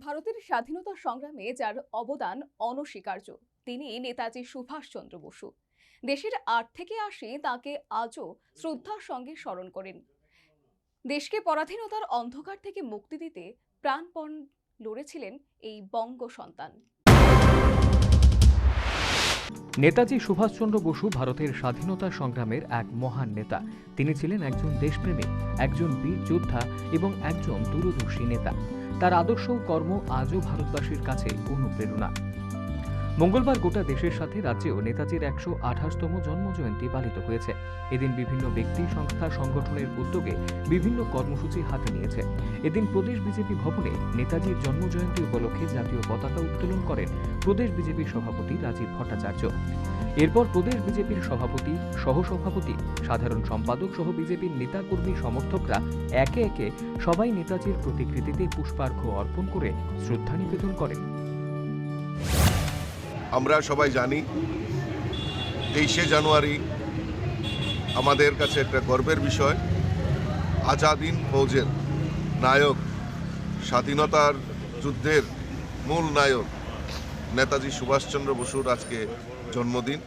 ভারতের স্বাধীনতা সংগ্রামে যার অবদান অনস্বীকার্য তিনি নেতাজি সুভাষচন্দ্র বসু। দেশের ৮ থেকে ৮০ তাকে আজও শ্রদ্ধার সঙ্গে স্মরণ করেন। দেশকে পরাধীনতার অন্ধকার থেকে মুক্তি দিতে প্রাণপণ লড়েছিলেন এই বঙ্গ সন্তান। নেতাজি সুভাষচন্দ্র বসু ভারতের স্বাধীনতা সংগ্রামের এক মহান নেতা। তিনি ছিলেন একজন দেশপ্রেমিক, একজন বীর যোদ্ধা এবং একজন দূরদর্শী নেতা। তার আদর্শ ও কর্ম আজও ভারতবাসীর কাছে অনুপ্রেরণা। মঙ্গলবার গোটা দেশের সাথে রাজ্যেও নেতাজির ১২৮তম জন্মজয়ন্তী পালিত হয়েছে। এদিন বিভিন্ন ব্যক্তি, সংস্থা, সংগঠনের উদ্যোগে বিভিন্ন কর্মসূচি হাতে নিয়েছে। এদিন প্রদেশ বিজেপি ভবনে নেতাজির জন্মজয়ন্তী উপলক্ষে জাতীয় পতাকা উত্তোলন করেন প্রদেশ বিজেপির সভাপতি রাজীব ভট্টাচার্য। এরপর প্রদেশ বিজেপির সভাপতি, সহসভাপতি, সাধারণ সম্পাদক সহ বিজেপির নেতাকর্মী সমর্থকরা একে একে সবাই নেতাজির প্রতিকৃতিতে পুষ্পার্ঘ্য অর্পণ করে শ্রদ্ধা নিবেদন করেন। আমরা সবাই জানি ২৩শে জানুয়ারি আমাদের কাছে একটা গর্বের বিষয়। আজাদিন ফৌজের নায়ক, স্বাধীনতার যুদ্ধের মূল নায়ক নেতাজি সুভাষচন্দ্র বসুর আজকে জন্মদিন।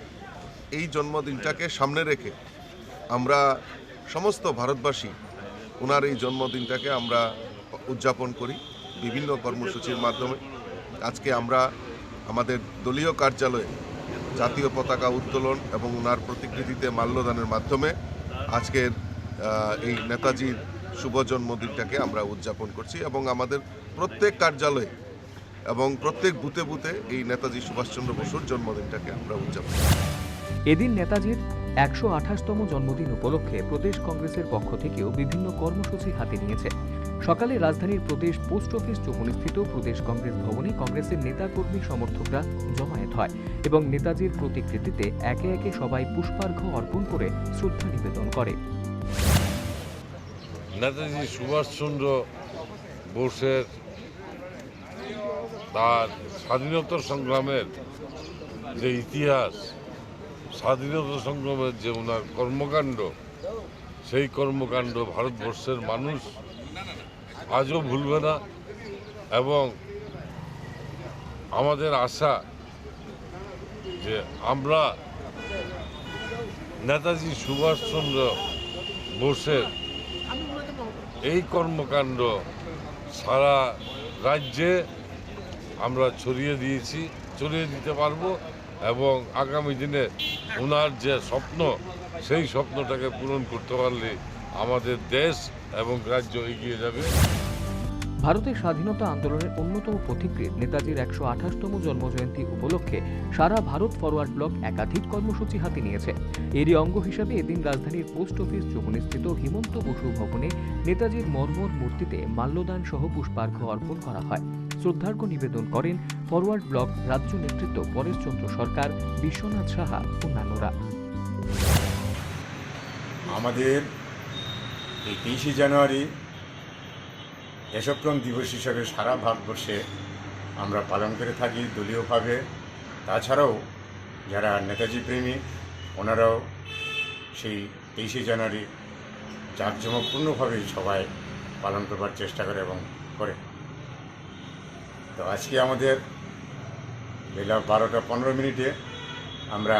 এই জন্মদিনটাকে সামনে রেখে আমরা সমস্ত ভারতবাসী ওনার এই জন্মদিনটাকে আমরা উদযাপন করি বিভিন্ন কর্মসূচির মাধ্যমে। আজকে আমরা আমাদের দলীয় কার্যালয়ে জাতীয় পতাকা উত্তোলন এবং ওনার প্রতিকৃতিতে মাল্যদানের মাধ্যমে আজকের এই নেতাজির শুভ জন্মদিনটাকে আমরা উদযাপন করছি এবং আমাদের প্রত্যেক কার্যালয়ে এবং প্রত্যেক বুথে বুথে এই নেতাজি সুভাষচন্দ্র বসুর জন্মদিনটাকে আমরা উদযাপন করি। এদিন নেতাজির ১২৮তম জন্মদিন উপলক্ষে প্রদেশ কংগ্রেসের পক্ষ থেকেও বিভিন্ন কর্মসূচি হাতে নিয়েছে। সকালে রাজধানীর প্রদেশ পোস্ট অফিস চৌমুহনীস্থিত প্রদেশ কংগ্রেস ভবনে কংগ্রেসের নেতাকর্মী সমর্থকরা জমায়েত হয় এবং নেতাজির প্রতিকৃতিতে একে একে সবাই পুষ্পার্ঘ্য অর্পণ করে শ্রদ্ধা নিবেদন করে। নেতাজি সুভাষচন্দ্র বোসের তার স্বাধীনতা সংগ্রামের যে ইতিহাস, স্বাধীনতা সংগ্রামের যে ওনার কর্মকাণ্ড, সেই কর্মকাণ্ড ভারতবর্ষের মানুষ আজও ভুলবে না এবং আমাদের আশা যে আমরা নেতাজি সুভাষচন্দ্র বোসের এই কর্মকাণ্ড সারা রাজ্যে আমরা ছড়িয়ে দিতে পারবো এবং আগামী দিনে ওনার যে স্বপ্ন, সেই স্বপ্নটাকে পূরণ করতে পারলে আমাদের দেশ এবং রাজ্য এগিয়ে যাবে। ভারতের স্বাধীনতা আন্দোলনের অন্যতম পথিকৃৎ নেতাজির ১২৮তম জন্মজয়ন্তী উপলক্ষে সারা ভারত ফরওয়ার্ড ব্লক একাধিক কর্মসূচি হাতে নিয়েছে। এরই অঙ্গ হিসাবে এদিন রাজধানীর পোস্ট অফিস চৌমুহনীস্থিত হিমন্ত বসু ভবনে নেতাজির মর্মর মূর্তিতে মাল্যদান সহ পুষ্পার্ঘ্য অর্পণ করা হয়। শ্রদ্ধার্ঘ্য নিবেদন করেন ফরওয়ার্ড ব্লক রাজ্য নেতৃত্ব পরেশচন্দ্র সরকার, বিশ্বনাথ সাহা, অন্যান্যরা। আমাদের এই ২৩শে জানুয়ারি দেশপ্রাণ দিবস হিসাবে সারা ভারতবর্ষে আমরা পালন করে থাকি দলীয়ভাবে। তাছাড়াও যারা নেতাজি প্রেমী ওনারাও সেই ২৩শে জানুয়ারি জাঁকজমকপূর্ণভাবে সবাই পালন করবার চেষ্টা করে এবং করে। তো আজকে আমাদের বেলা ১২টা ১৫ আমরা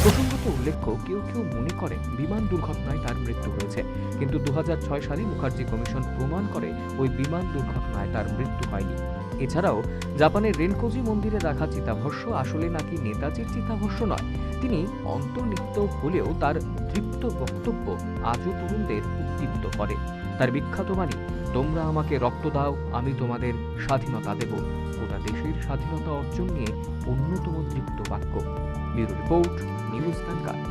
প্রসঙ্গত উল্লেখ্য, কেউ কেউ মনে করেন বিমান দুর্ঘটনায় তার মৃত্যু হয়েছে, কিন্তু ২০০৬ সালে মুখার্জি কমিশন প্রমাণ করে ওই বিমান দুর্ঘটনায় তার মৃত্যু হয়নি। এছাড়াও জাপানের রেনকোজি মন্দিরে রাখা চিতাভস্ম আসলে নাকি নেতাজির চিতাভস্ম নয়। তিনি অন্তর্নিহিত হলেও তার তৃপ্ত বক্তব্য আজও তরুণদের উদ্দীপ্ত করে। তার বিখ্যাত বাণী, তোমরা আমাকে রক্ত দাও, আমি তোমাদের স্বাধীনতা দেব, গোটা দেশের স্বাধীনতা অর্জন নিয়ে অন্যতম তৃপ্ত বাক্য। Bureau report, news vanguard.